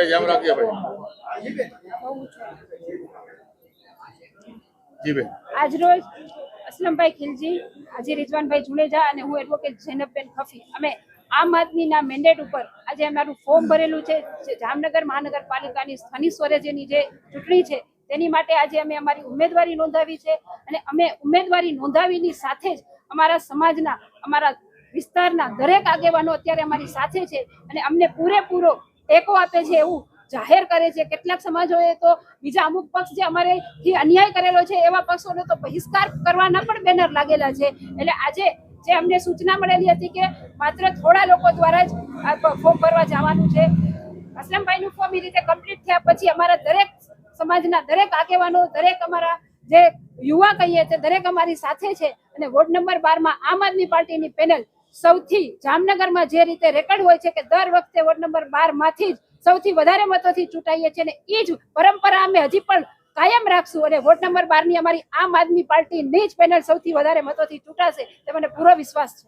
ધ્યાન રાખજો ભાઈ. જી બેન. આજ રોજ અસલમભાઈ ખિલજી, હાજી રિઝવાનભાઈ જુનેજા અને હું એડવોકેટ જૈનબબેન ખફી અમે આમ આદમીના મેન્ડેટ ઉપર આજે અમારું ફોર્મ ભરેલું છે. જામનગર મહાનગરપાલિકાની સ્થાનિક સ્વરાજ્યની જે ચૂંટણી છે તેની માટે આજે અમે અમારી ઉમેદવારી નોંધાવી છે અને અમે ઉમેદવારી નોંધાવીની સાથે જ અમારા સમાજના, અમારા વિસ્તારના દરેક આગેવાનો અત્યારે અમારી સાથે છે અને અમને પૂરેપૂરો ટેકો આપે છે એવું જાહેર કરે છે. કેટલાક સમાજોએ તો બીજા અમુક પક્ષ જે અમારેથી અન્યાય કરેલો છે એવા પક્ષોનો તો બહિષ્કાર કરવાના પણ બેનર લાગેલા છે. એટલે આજે જે અમને સૂચના મળેલી હતી કે માત્ર થોડા લોકો દ્વારા જ ફોર્મ ભરવા જવાનું છે, અસલમભાઈનું ફોર્મ એ રીતે કમ્પ્લીટ થયા પછી અમારા દરેક સમાજના દરેક આગેવાનો, દરેક અમારા જે યુવા કહીએ તે દરેક અમારી સાથે છે અને વોર્ડ નંબર 12 આમ આદમી પાર્ટીની પેનલ સૌથી જામનગરમાં જે રીતે રેકોર્ડ હોય છે કે દર વખતે વોર્ડ નંબર 12 જ સૌથી વધારે મતોથી ચૂંટાઈએ છીએ અને એ જ પરંપરા અમે હજી પણ કાયમ રાખશું અને વોર્ડ નંબર 12 ની અમારી આમ આદમી પાર્ટીની જ પેનલ સૌથી વધારે મતોથી ચૂંટાશે તે મને પૂરો વિશ્વાસ છે.